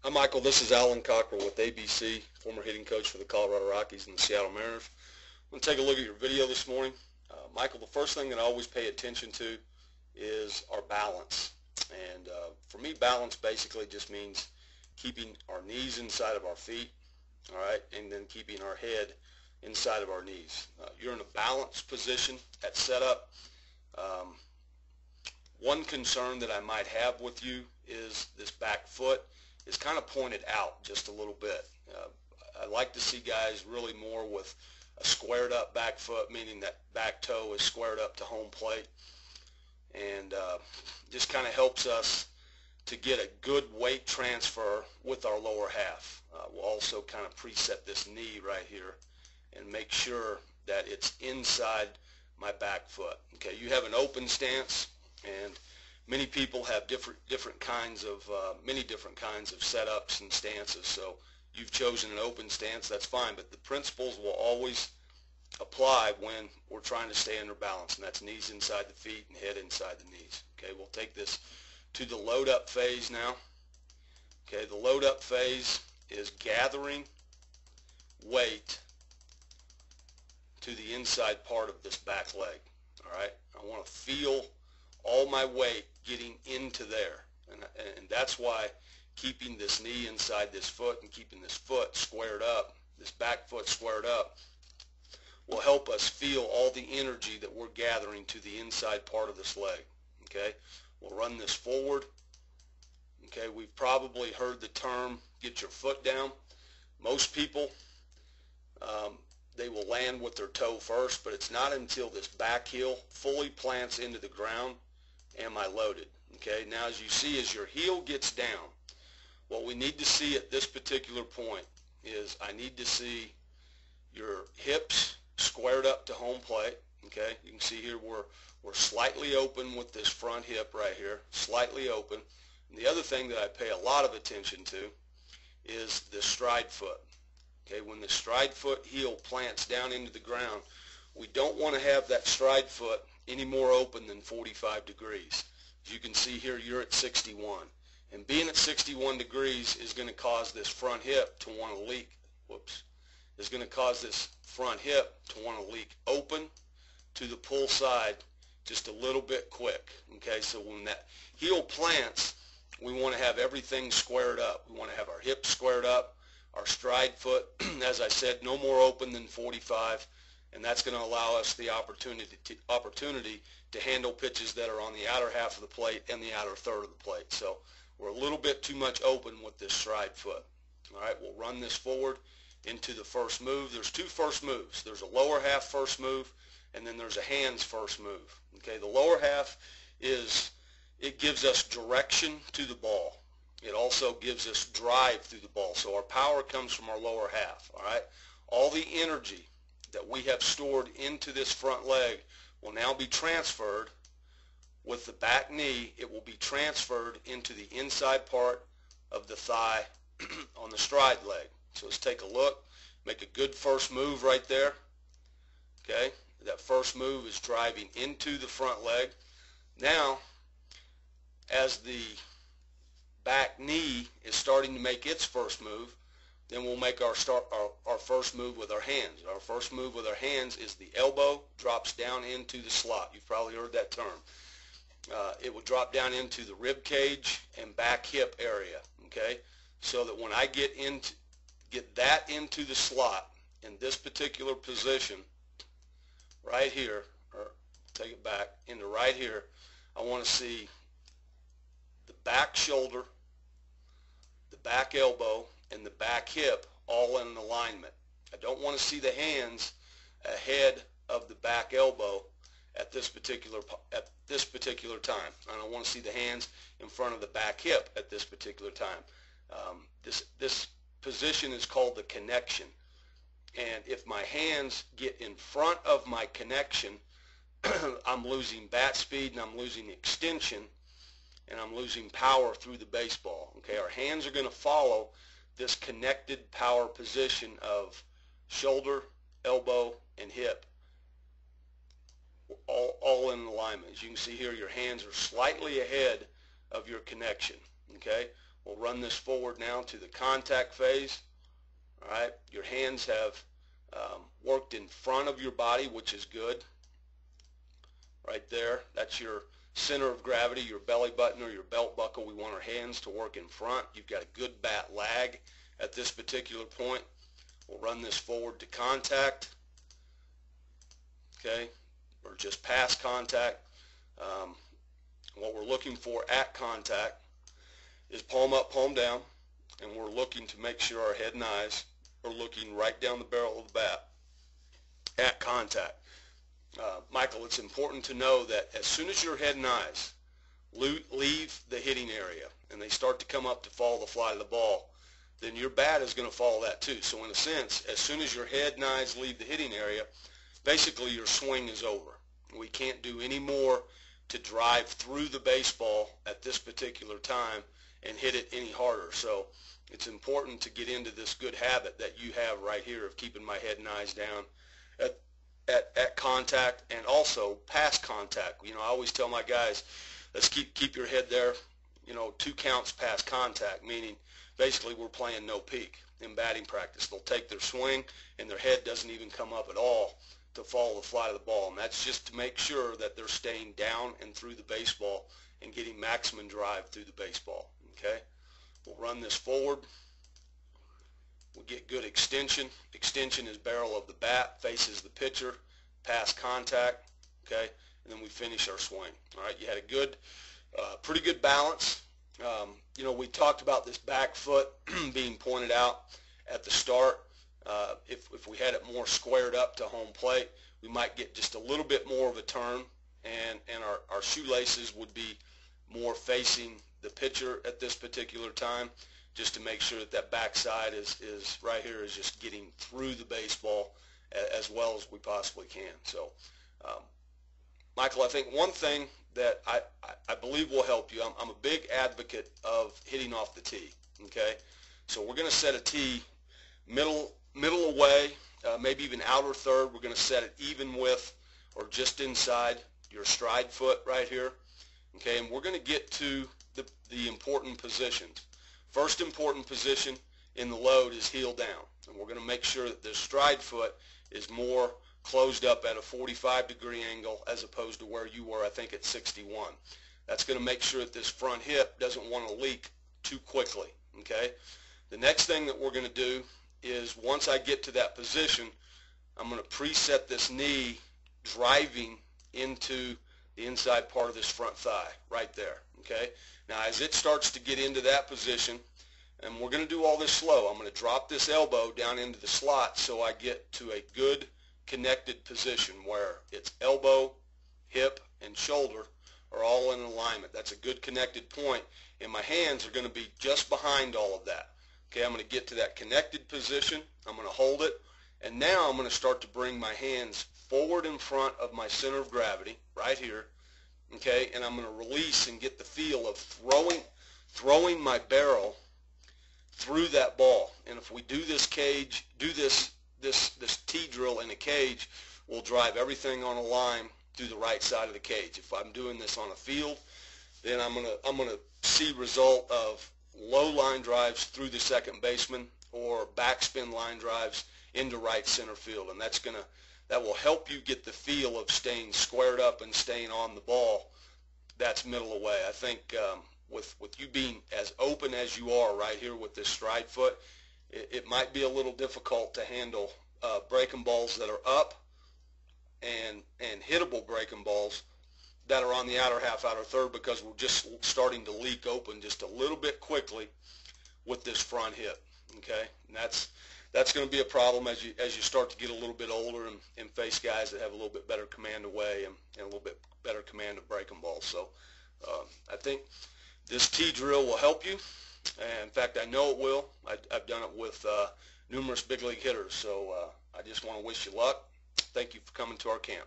Hi Michael, this is Alan Cockrell with ABC, former hitting coach for the Colorado Rockies and the Seattle Mariners. I'm going to take a look at your video this morning. Michael, the first thing that I always pay attention to is our balance. And for me, balance basically just means keeping our knees inside of our feet, all right, and then keeping our head inside of our knees. You're in a balanced position at setup. One concern that I might have with you is this back foot is kind of pointed out just a little bit. I like to see guys really more with a squared up back foot, meaning that back toe is squared up to home plate, and just kind of helps us to get a good weight transfer with our lower half. We'll also kind of preset this knee right here and make sure that it's inside my back foot. Okay, you have an open stance, and many people have many different kinds of setups and stances. So you've chosen an open stance, that's fine, but the principles will always apply when we're trying to stay under balance, and that's knees inside the feet and head inside the knees. Okay, we'll take this to the load up phase now. Okay, the load up phase is gathering weight to the inside part of this back leg. All right, I want to feel all my weight getting into there, and that's why keeping this knee inside this foot and keeping this foot squared up, this back foot squared up, will help us feel all the energy that we're gathering to the inside part of this leg. Okay, we'll run this forward. Okay, we've probably heard the term get your foot down. Most people, they will land with their toe first, but it's not until this back heel fully plants into the ground am I loaded. Okay, now as you see, as your heel gets down, what we need to see at this particular point is I need to see your hips squared up to home plate. Okay, you can see here we're slightly open with this front hip right here, slightly open. And the other thing that I pay a lot of attention to is the stride foot. Okay, when the stride foot heel plants down into the ground, we don't want to have that stride foot any more open than 45 degrees. As you can see here, you're at 61. And being at 61 degrees is going to cause this front hip to want to leak. Is going to cause this front hip to want to leak open to the pull side just a little bit quick. Okay, so when that heel plants, we want to have everything squared up. We want to have our hips squared up, our stride foot, as I said, no more open than 45, and that's going to allow us the opportunity to handle pitches that are on the outer half of the plate and the outer third of the plate. So we're a little bit too much open with this stride foot. All right, we'll run this forward into the first move. There's two first moves. There's a lower half first move, and then there's a hands first move. Okay, the lower half it gives us direction to the ball. It also gives us drive through the ball. So our power comes from our lower half. All right, all the energy that we have stored into this front leg will now be transferred with the back knee. It will be transferred into the inside part of the thigh on the stride leg. So let's take a look. Make a good first move right there. Okay, that first move is driving into the front leg. Now, as the back knee is starting to make its first move, then we'll make our first move with our hands. Our first move with our hands is the elbow drops down into the slot. You've probably heard that term. It will drop down into the rib cage and back hip area. Okay, so that when I get that into the slot in this particular position right here, or take it back into right here, I want to see the back shoulder, the back elbow, and the back hip all in alignment. I don't want to see the hands ahead of the back elbow at this particular time. I don't want to see the hands in front of the back hip at this particular time. This position is called the connection, and if my hands get in front of my connection, I'm losing bat speed and I'm losing extension and I'm losing power through the baseball. Okay, our hands are going to follow this connected power position of shoulder, elbow, and hip, all in alignment. As you can see here, your hands are slightly ahead of your connection. Okay, We'll run this forward now to the contact phase. All right, your hands have worked in front of your body, which is good. Right there, that's your center of gravity, your belly button or your belt buckle. We want our hands to work in front. You've got a good bat lag at this particular point. We'll run this forward to contact, okay, or just past contact. What we're looking for at contact is palm up, palm down, and we're looking to make sure our head and eyes are looking right down the barrel of the bat at contact. Michael, it's important to know that as soon as your head and eyes leave the hitting area and they start to come up to follow the flight of the ball, then your bat is going to follow that too. So in a sense, as soon as your head and eyes leave the hitting area, basically your swing is over. We can't do any more to drive through the baseball at this particular time and hit it any harder. So it's important to get into this good habit that you have right here of keeping my head and eyes down at contact and also past contact. You know, I always tell my guys, let's keep your head there, 2 counts past contact, meaning basically we're playing no peek in batting practice. They'll take their swing and their head doesn't even come up at all to follow the flight of the ball, and that's just to make sure that they're staying down and through the baseball and getting maximum drive through the baseball. Okay, we'll run this forward. We'll get good extension. Extension is barrel of the bat, faces the pitcher, past contact, okay, and then we finish our swing. All right, you had a good, pretty good balance. We talked about this back foot being pointed out at the start. If we had it more squared up to home plate, we might get just a little bit more of a turn, and our shoelaces would be more facing the pitcher at this particular time, just to make sure that that backside is right here is just getting through the baseball as well as we possibly can. So, Michael, I think one thing that I believe will help you, I'm a big advocate of hitting off the tee, okay? So we're going to set a tee middle away, maybe even outer third. We're going to set it even with or just inside your stride foot right here, okay? And we're going to get to the important positions. First important position in the load is heel down, and we're going to make sure that this stride foot is more closed up at a 45-degree angle as opposed to where you were, I think, at 61. That's going to make sure that this front hip doesn't want to leak too quickly, okay? The next thing that we're going to do is once I get to that position, I'm going to preset this knee driving into the inside part of this front thigh right there, okay? Now as it starts to get into that position, and we're going to do all this slow, I'm going to drop this elbow down into the slot so I get to a good connected position where it's elbow, hip, and shoulder are all in alignment. That's a good connected point, and my hands are going to be just behind all of that. Okay, I'm going to get to that connected position. I'm going to hold it, and now I'm going to start to bring my hands forward in front of my center of gravity right here. Okay, and I'm going to release and get the feel of throwing my barrel through that ball. And if we do this this tee drill in a cage, we'll drive everything on a line through the right side of the cage. If I'm doing this on a field, then I'm gonna see result of low line drives through the second baseman or backspin line drives into right center field, and that will help you get the feel of staying squared up and staying on the ball. That's middle away. I think with you being as open as you are right here with this stride foot, it might be a little difficult to handle breaking balls that are up and hittable breaking balls that are on the outer half, outer third, because we're just starting to leak open just a little bit quickly with this front hip. Okay, and that's going to be a problem as you start to get a little bit older and face guys that have a little bit better command away and a little bit better command of breaking balls. So I think this tee drill will help you. And in fact, I know it will. I've done it with numerous big league hitters. So I just want to wish you luck. Thank you for coming to our camp.